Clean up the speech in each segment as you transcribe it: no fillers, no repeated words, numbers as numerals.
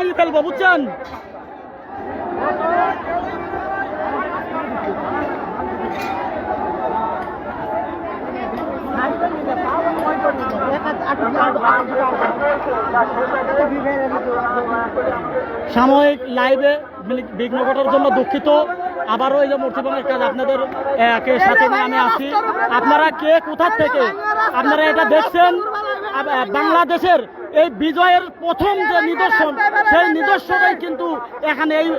Mile ফেলবো, বুঝছেন? সাময়িক লাইভে বিঘ্ন ঘটার জন্য দুঃখিত। আবারও এই যে মূর্তিভঙ্গের কাজ আপনাদের সাথে নিয়ে আমি আসছি। আপনারা কে কোথা থেকে আপনারা এটা দেখছেন? বাংলাদেশের এই বিজয়ের প্রথম যে নিদর্শন, সেই নিদর্শনই কিন্তু এখানে এই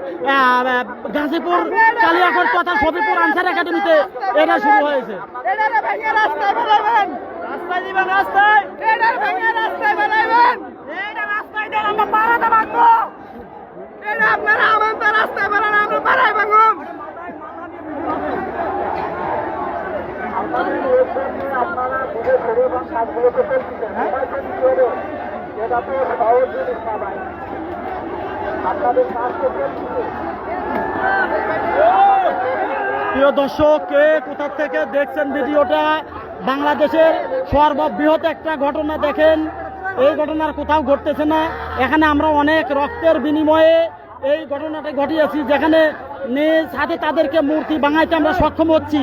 গাজীপুর কালিয়াকৈর তথা শফিপুর আনসার একাডেমিতে এটা শুরু হয়েছে। প্রিয় দর্শক, কে কোথা থেকে দেখছেন ভিডিওটা? বাংলাদেশের সর্ববৃহৎ একটা ঘটনা দেখেন, এই ঘটনার কোথাও ঘটতেছে না। এখানে আমরা অনেক রক্তের বিনিময়ে এই ঘটনাটা ঘটিয়েছি, যেখানে নিজ হাতে তাদেরকে মূর্তি ভাঙাইতে আমরা সক্ষম হচ্ছি।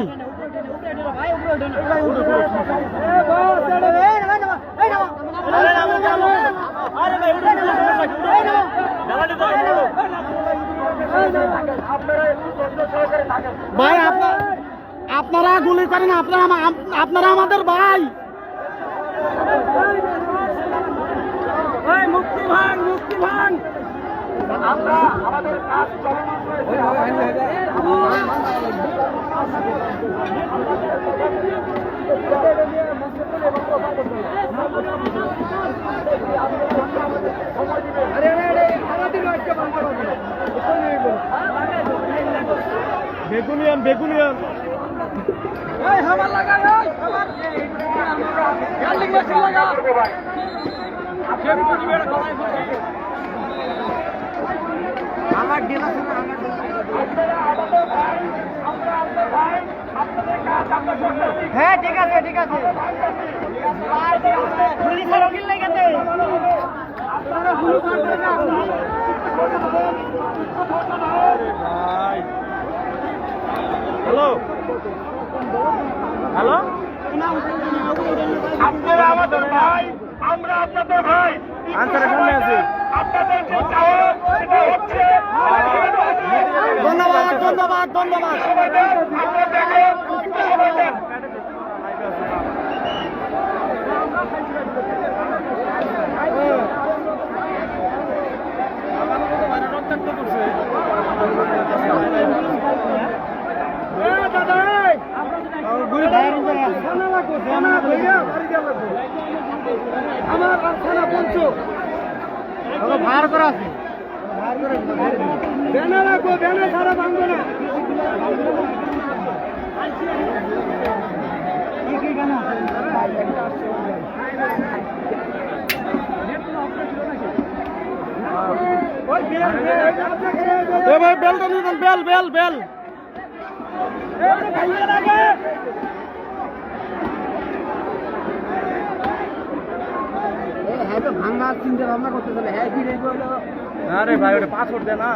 ভাই আপনারা গুলি করেন, আপনারা আমাদের ভাই। মুক্তি ভাঙ, মুক্তি ভাঙ। আমরা আমাদের কাজ বেগুনিয়ান বেগুনিয়ান হ্যাঁ ঠিক আছে ঠিক আছে। হ্যালো হ্যালো, আপনারা আমাদের ভাই, আমরা আপনাদের ভাই। আনসারের সামনে আছি। ধন্যবাদ ধন্যবাদ ধন্যবাদ। ভার করা আছে, ব্যানার রাখবো, ব্যানার ছাড়া ভাঙবো না। বেলটা নিয়ে বেল বেল বেল ভাঙা চিন্তা ভাবনা করতে চলে। হ্যাঁ কি আরে ভাই, ওটা পাসওয়ার্ড দে না,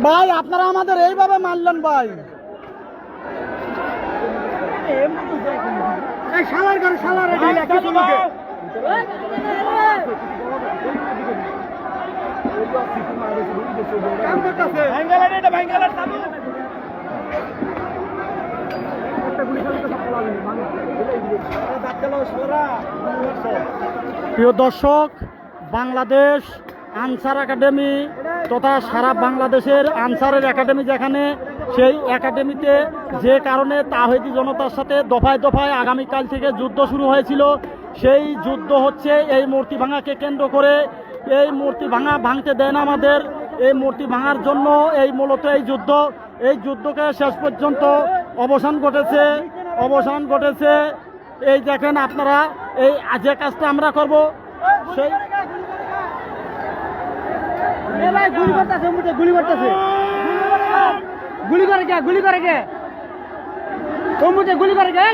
ভাই আপনারা আমাদের এইভাবে মানলেন ভাই। শালার ঘরে শালার প্রিয় দর্শক, বাংলাদেশ আনসার একাডেমি তথা সারা বাংলাদেশের আনসারের একাডেমি যেখানে, সেই একাডেমিতে যে কারণে তাওহীদি জনতার সাথে দফায় দফায় আগামীকাল থেকে যুদ্ধ শুরু হয়েছিল, সেই যুদ্ধ হচ্ছে এই মূর্তি ভাঙাকে কেন্দ্র করে। এই মূর্তি ভাঙতে দেয় না আমাদের, এই মূর্তি ভাঙার জন্য এই মূলত এই যুদ্ধকে শেষ পর্যন্ত অবসান ঘটেছে। এই দেখেন আপনারা, এই যে কাজটা আমরা করব সেই গুলি করে কে কম্বুতে গুলি করে গে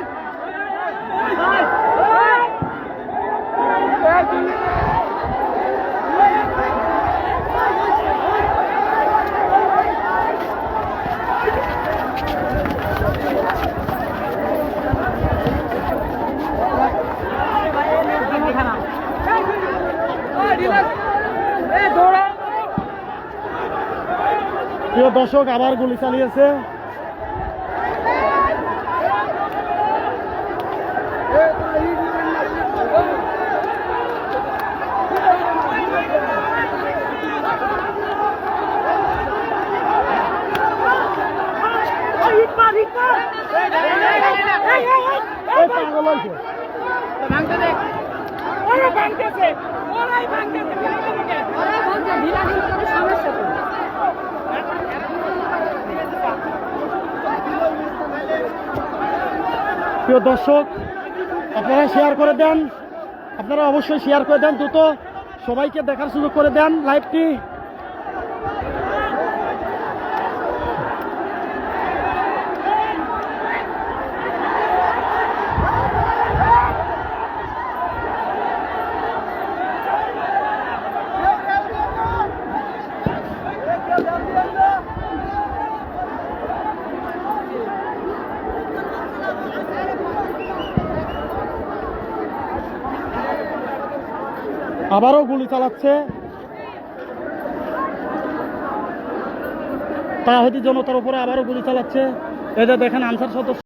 প্রিয় দর্শক আবার গুলি চালিয়েছে। প্রিয় দর্শক আপনারা শেয়ার করে দেন, আপনারা অবশ্যই শেয়ার করে দেন, দ্রুত সবাইকে দেখার সুযোগ করে দেন লাইভটি। আবারও গুলি চালাচ্ছে তাহিদি জনতার উপরে, আবারও গুলি চালাচ্ছে। এই যে দেখেন আনসার সদস্য